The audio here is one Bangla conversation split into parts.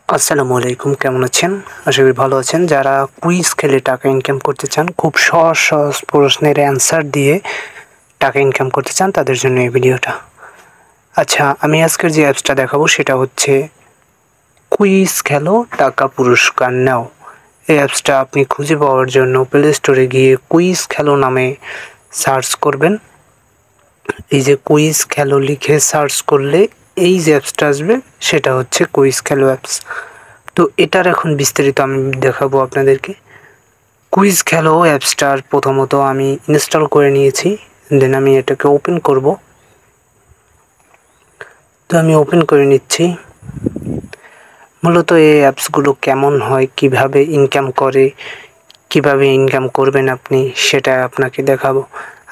আসসালামু আলাইকুম, কেমন আছেন? আশা করি ভালো আছেন। যারা কুইজ খেলে টাকা ইনকাম করতে চান, খুব সহজ সহজ প্রশ্নের অ্যান্সার দিয়ে টাকা ইনকাম করতে চান, তাদের জন্য এই ভিডিওটা। আচ্ছা, আমি আজকের যে অ্যাপসটা দেখাবো সেটা হচ্ছে কুইজ খেলো টাকা পুরস্কার নাও। এই অ্যাপসটা আপনি খুঁজে পাওয়ার জন্য প্লে স্টোরে গিয়ে কুইজ খেলো নামে সার্চ করবেন। এই যে কুইজ খেলো লিখে সার্চ করলে এই যে অ্যাপসটা আসবে সেটা হচ্ছে কুইজ খেলো অ্যাপস। তো এটার এখন বিস্তারিত আমি দেখাবো আপনাদেরকে। কুইজ খেলো অ্যাপসটার প্রথমত আমি ইনস্টল করে নিয়েছি, দেন আমি এটাকে ওপেন করব। তো আমি ওপেন করে নিচ্ছি। মূলত এই অ্যাপসগুলো কেমন হয়, কিভাবে ইনকাম করে, কিভাবে ইনকাম করবেন আপনি, সেটা আপনাকে দেখাবো।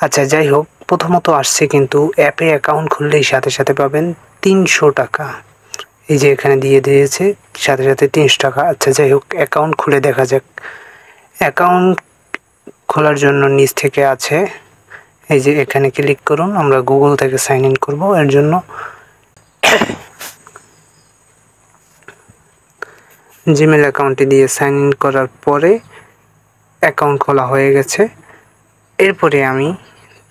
আচ্ছা, যাই হোক, প্রথমত আসছে কিন্তু অ্যাপে অ্যাকাউন্ট খুললেই সাথে সাথে পাবেন 300 টাকা। এই যে এখানে দিয়ে দিয়েছে সাথে সাথে 300 টাকা। আচ্ছা, যাই হোক, অ্যাকাউন্ট খুলে দেখা যাক। অ্যাকাউন্ট খোলার জন্য নিচ থেকে আছে এই যে এখানে ক্লিক করুন। আমরা গুগল থেকে সাইন ইন করব। এর জন্য জিমেল অ্যাকাউন্টটি দিয়ে সাইন ইন করার পরে অ্যাকাউন্ট খোলা হয়ে গেছে। এরপরে আমি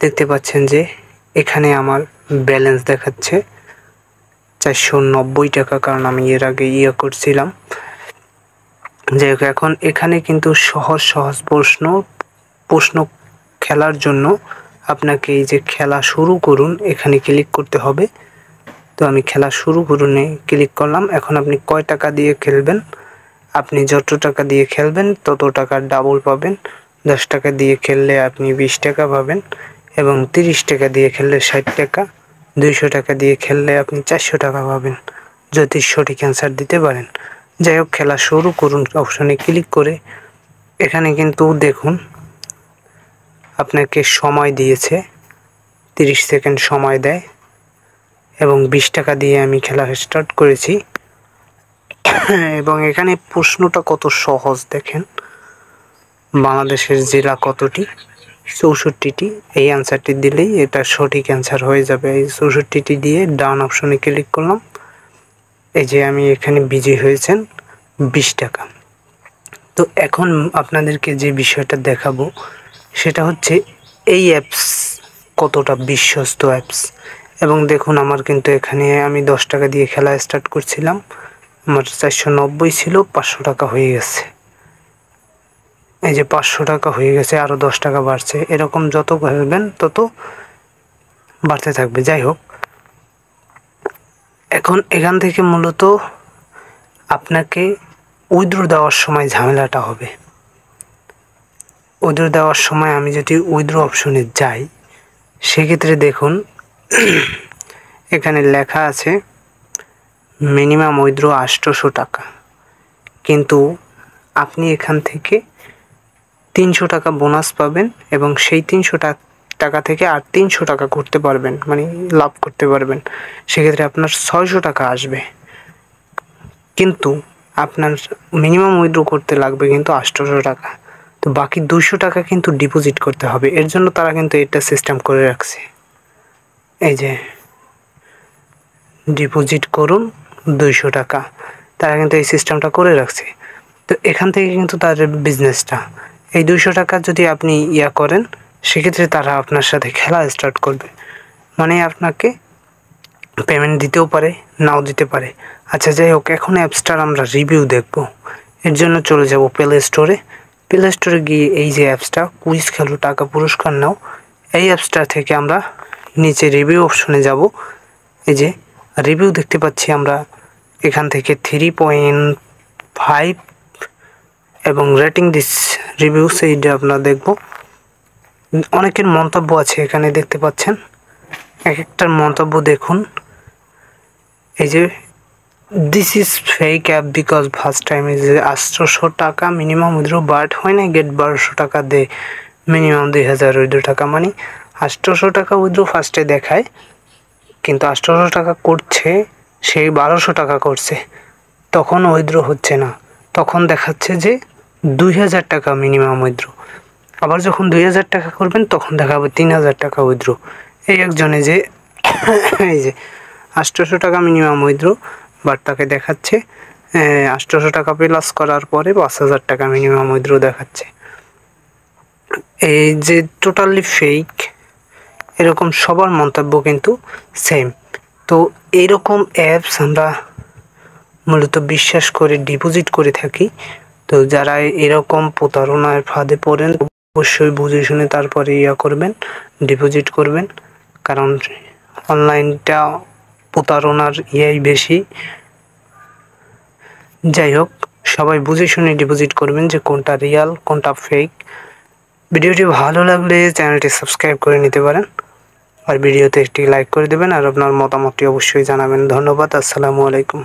দেখতে পাচ্ছেন যে এখানে আমার ব্যালেন্স দেখাচ্ছে 490 টাকা, কারণ আমি এর আগে করছিলাম। যাই হোক, এখন এখানে কিন্তু সহজ সহজ প্রশ্ন খেলার জন্য আপনাকে এই যে খেলা শুরু করুন এখানে ক্লিক করতে হবে। তো আমি খেলা শুরু করুনে ক্লিক করলাম। এখন আপনি কয় টাকা দিয়ে খেলবেন, আপনি যত টাকা দিয়ে খেলবেন তত টাকার ডাবল পাবেন। 10 টাকা দিয়ে খেললে আপনি 20 টাকা পাবেন, এবং 30 টাকা দিয়ে খেললে 60 টাকা, 200 টাকা দিয়ে খেললে আপনি 400 টাকা পাবেন যদি সঠিক অ্যান্সার দিতে পারেন। যাই হোক, খেলা শুরু করুন অপশনে ক্লিক করে এখানে কিন্তু দেখুন আপনাকে সময় দিয়েছে, 30 সেকেন্ড সময় দেয়, এবং 20 টাকা দিয়ে আমি খেলা স্টার্ট করেছি। এবং এখানে প্রশ্নটা কত সহজ দেখেন। বাংলাদেশের জেলা কতটি? 64টি। এই অ্যান্সারটি দিলেই এটা সঠিক অ্যান্সার হয়ে যাবে। এই 64টি দিয়ে ডান অপশনে ক্লিক করলাম। এই যে আমি এখানে বিজয়ী হয়েছেন 20 টাকা। তো এখন আপনাদেরকে যে বিষয়টা দেখাবো সেটা হচ্ছে এই অ্যাপস কতটা বিশ্বস্ত অ্যাপস। এবং দেখুন, আমার কিন্তু এখানে আমি 10 টাকা দিয়ে খেলা স্টার্ট করছিলাম, আমার 490 ছিল, 500 টাকা হয়ে গেছে। এই যে 500 টাকা হয়ে গেছে, আরও 10 টাকা বাড়ছে। এরকম যত খেলবেন তত বাড়তে থাকবে। যাই হোক, এখন এখান থেকে মূলত আপনাকে উইথড্র দেওয়ার সময় ঝামেলাটা হবে। উইথড্র দেওয়ার সময় আমি যদি উইথড্র অপশনে যাই, সেক্ষেত্রে দেখুন এখানে লেখা আছে মিনিমাম উইথড্র 800 টাকা, কিন্তু আপনি এখান থেকে 300 টাকা বোনাস পাবেন, এবং সেই 300 টাকা থেকে আর 300 টাকা করতে পারবেন, মানে লাভ করতে পারবেন। সেক্ষেত্রে আপনার 600 টাকা আসবে, কিন্তু আপনার মিনিমাম উইথড্র করতে লাগবে কিন্তু 800 টাকা। তো বাকি 200 টাকা কিন্তু ডিপোজিট করতে হবে। এর জন্য তারা কিন্তু এটা সিস্টেম করে রাখছে, এই যে ডিপোজিট করুন 200 টাকা, তারা কিন্তু এই সিস্টেমটা করে রাখছে। তো এখান থেকে কিন্তু তাদের বিজনেসটা, এই 200 টাকা যদি আপনি করেন, সেক্ষেত্রে তারা আপনার সাথে খেলা স্টার্ট করবে, মানে আপনাকে পেমেন্ট দিতেও পারে, নাও দিতে পারে। আচ্ছা, যাই হোক, এখন অ্যাপসটার আমরা রিভিউ দেখব। এর জন্য চলে যাব প্লে স্টোরে। প্লে স্টোরে গিয়ে এই যে অ্যাপসটা কুইজ খেলো টাকা পুরস্কার নাও, এই অ্যাপসটা থেকে আমরা নিচে রিভিউ অপশনে যাব। এই যে রিভিউ দেখতে পাচ্ছি আমরা, এখান থেকে 3.5 এবং রেটিং দিস রিভিউ, সেইটা আমরা দেখব। অনেকের মন্তব্য আছে এখানে দেখতে পাচ্ছেন, এক একটার মন্তব্য দেখুন। এই যে this is fake app because first time is 800 টাকা মিনিমাম উইথড্র, বাট হয় না গেট 1200 টাকা দে মিনিমাম 2000 উইথড্র টাকা, মানে 800 টাকা উইথড্র ফার্স্টে দেখায়, কিন্তু 800 টাকা করছে সেই 1200 টাকা করছে, তখন উইথড্র হচ্ছে না, তখন দেখাচ্ছে যে 2000 টাকা মিনিমাম উইথড্র। আবার যখন 2000 টাকা করবেন তখন দেখাবে 3000 টাকা উইথড্র। এই একজনে যে এই যে 800 টাকা মিনিমাম উইথড্র, বাট তাকে দেখাচ্ছে 800 টাকা প্লাস করার পরে 5,000 টাকা মিনিমাম উইথড্র দেখাচ্ছে। এই যে টোটালি ফেক, এরকম সবার মন্তব্য কিন্তু সেম। তো এইরকম অ্যাপস আমরা মূলত বিশ্বাস করে ডিপোজিট করে থাকি। তো যারা এরকম প্রতারণার ফাঁদে পড়েন অবশ্যই বুঝে শুনে তারপরে করবেন, ডিপোজিট করবেন, কারণ অনলাইনটা প্রতারণার বেশি। যাই হোক, সবাই বুঝে শুনে ডিপোজিট করবেন যে কোনটা রিয়াল কোনটা ফেক। ভিডিওটি ভালো লাগলে চ্যানেলটি সাবস্ক্রাইব করে নিতে পারেন, আর ভিডিওতে একটি লাইক করে দেবেন, আর আপনার মতামতটি অবশ্যই জানাবেন। ধন্যবাদ। আসসালামু আলাইকুম।